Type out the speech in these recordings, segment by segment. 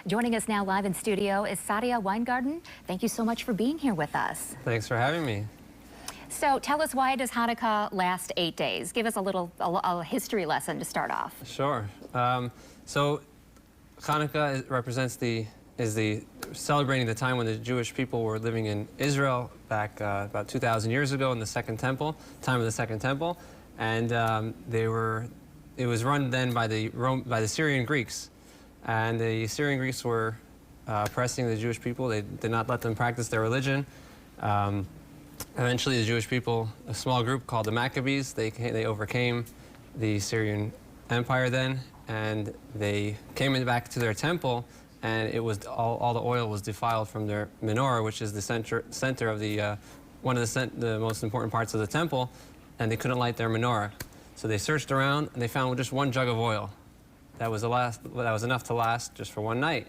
Joining us now live in studio is Sadia Weingarten. Thank you so much for being here with us. Thanks for having me. So tell us, why does Hanukkah last 8 days? Give us a history lesson to start off. Sure. So Hanukkah is celebrating the time when the Jewish people were living in Israel back about 2,000 years ago in the Second Temple, time of the Second Temple, and it was run then by the Syrian Greeks. And the Syrian Greeks were oppressing the Jewish people. They did not let them practice their religion. Eventually, the Jewish people, a small group called the Maccabees, they overcame the Syrian Empire then, and they came back to their temple, and it was all the oil was defiled from their menorah, which is the center of the one of the most important parts of the temple, and they couldn't light their menorah. So they searched around, and they found just one jug of oil. That was enough to last just for one night.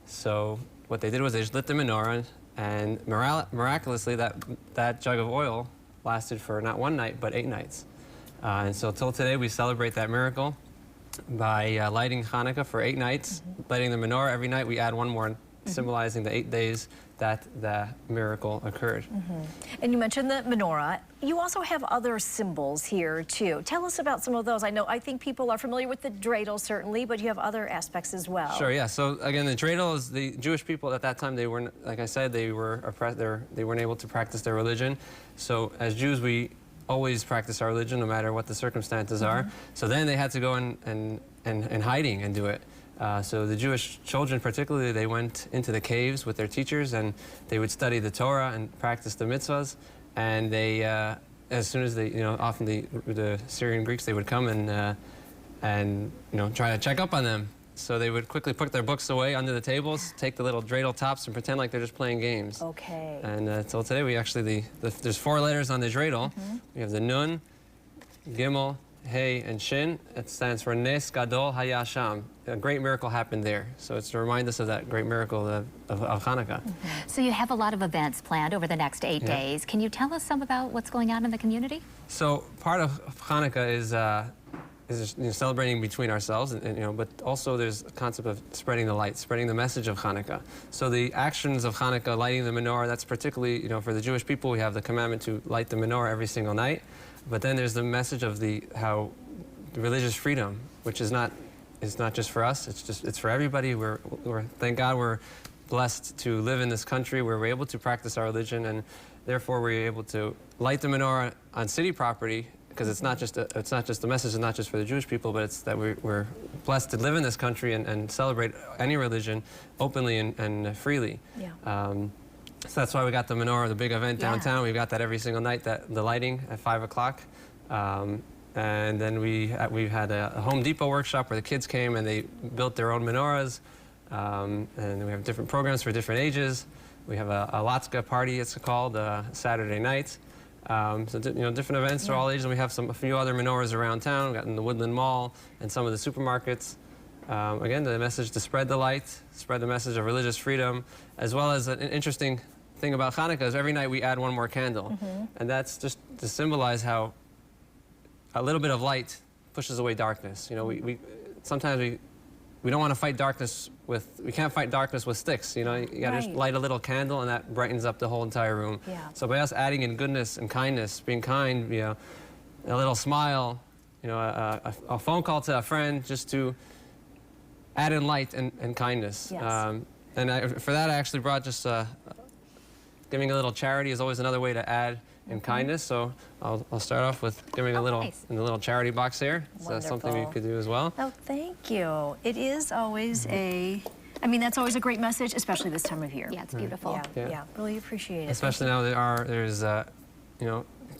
So what they did was they just lit the menorah, and miraculously that jug of oil lasted for not one night, but 8 nights. And so till today we celebrate that miracle by lighting Hanukkah for 8 nights, lighting the menorah every night. We add one more, symbolizing the 8 days that the miracle occurred. And you mentioned the menorah. You also have other symbols here too. Tell us about some of those. I think people are familiar with the dreidel certainly, but you have other aspects as well. Sure, yeah. So again, the dreidel is the Jewish people at that time. They weren't, like I said, they were oppressed. They weren't able to practice their religion. So as Jews, we always practice our religion no matter what the circumstances are. So then they had to go in hiding and do it. So the Jewish children particularly, they went into the caves with their teachers, and they would study the Torah and practice the mitzvahs. And they, as soon as they, often the Syrian Greeks, they would come and try to check up on them. So they would quickly put their books away under the tables, take the little dreidel tops, and pretend like they're just playing games. Okay. And until today, we actually, there's 4 letters on the dreidel. We have the Nun, Gimel, Hey, and Shin. It stands for Nes Gadol Hayasham. A great miracle happened there. So it's to remind us of that great miracle of Hanukkah. So you have a lot of events planned over the next 8 days. Can you tell us some about what's going on in the community? So part of Hanukkah is celebrating between ourselves, but also there's a concept of spreading the light, spreading the message of Hanukkah. So the actions of Hanukkah, lighting the menorah, that's particularly, for the Jewish people, we have the commandment to light the menorah every single night. But then there's the message of how the religious freedom, which is not just for us, it's for everybody. Thank God we're blessed to live in this country where we're able to practice our religion, and therefore we're able to light the menorah on city property, because it's not just the message is not just for the Jewish people, but it's that we're blessed to live in this country and celebrate any religion openly and freely. Yeah. So that's why we got the menorah, the big event downtown. We've got that every single night, the lighting at 5 o'clock. And then we've had a Home Depot workshop where the kids came and they built their own menorahs. And we have different programs for different ages. We have a Latka party, it's called, Saturday night. So different events for all ages. And we have a few other menorahs around town. We've got in the Woodland Mall and some of the supermarkets. Again, the message to spread the light, spread the message of religious freedom, as well as an interesting thing about Hanukkah is every night we add one more candle. And that's just to symbolize how a little bit of light pushes away darkness. Sometimes we don't want to fight darkness we can't fight darkness with sticks. You gotta just light a little candle, and that brightens up the whole entire room. So by us adding in goodness and kindness, being kind, a little smile, a phone call to a friend, just to add in light and kindness. For that I actually brought just giving a little charity is always another way to add in kindness. So I'll start off with giving a little in the little charity box here. So that's something you could do as well. Oh, thank you. It is always that's always a great message, especially this time of year. Yeah, it's beautiful. Yeah, really appreciate it. Especially now there's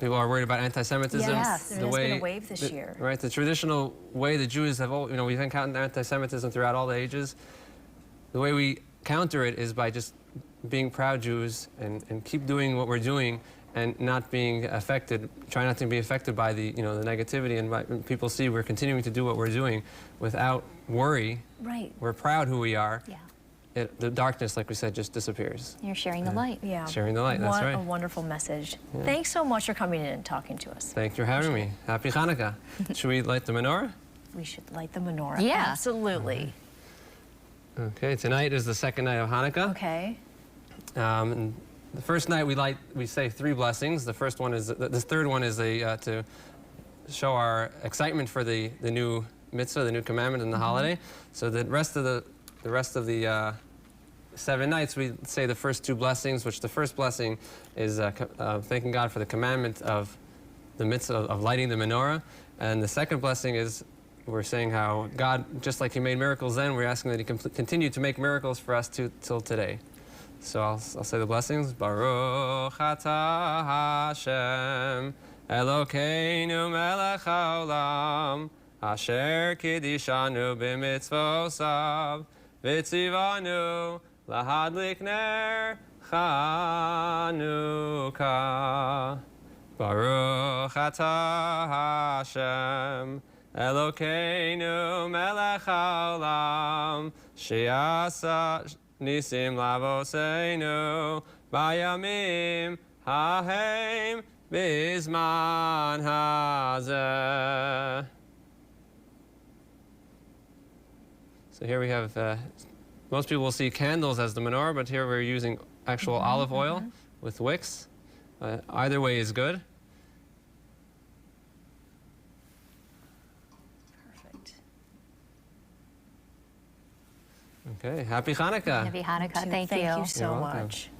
people are worried about anti-Semitism. Yes, there has been a wave this year. Right, the traditional way the Jews have, we've encountered anti-Semitism throughout all the ages. The way we counter it is by just being proud Jews and keep doing what we're doing and not being affected, try not to be affected by the negativity, and by, people see we're continuing to do what we're doing without worry. Right. We're proud who we are. Yeah. The darkness, like we said, just disappears. You're sharing the light. Yeah. Sharing the light, that's right. What a wonderful message. Yeah. Thanks so much for coming in and talking to us. Thank you for having me. Happy Hanukkah. Should we light the menorah? We should light the menorah. Yeah. Absolutely. Okay, tonight is the second night of Hanukkah. Okay. And the first night we say 3 blessings. The first one is, the third one is to show our excitement for the new mitzvah, the new commandment, and the holiday. So the rest of the 7 nights we say the first 2 blessings, which the first blessing is thanking God for the commandment of the mitzvah of lighting the menorah, and the second blessing is we're saying how God, just like He made miracles then, we're asking that He continue to make miracles for us till today. So I'll say the blessings. Baruch atah Hashem Elokeinu melech haolam asher kidishanu b'mitzvosav v'tzivanu lahadlik ner Chanukah. Baruch atah Hashem Elokeinu melech haolam she'asa nisim lavoseinu bayamim hahem bizman hazeh. So here we have, most people will see candles as the menorah, but here we're using actual olive oil with wicks. Either way is good. Perfect. Okay, happy Hanukkah. Happy Hanukkah. Thank you. Thank you so You're welcome. much.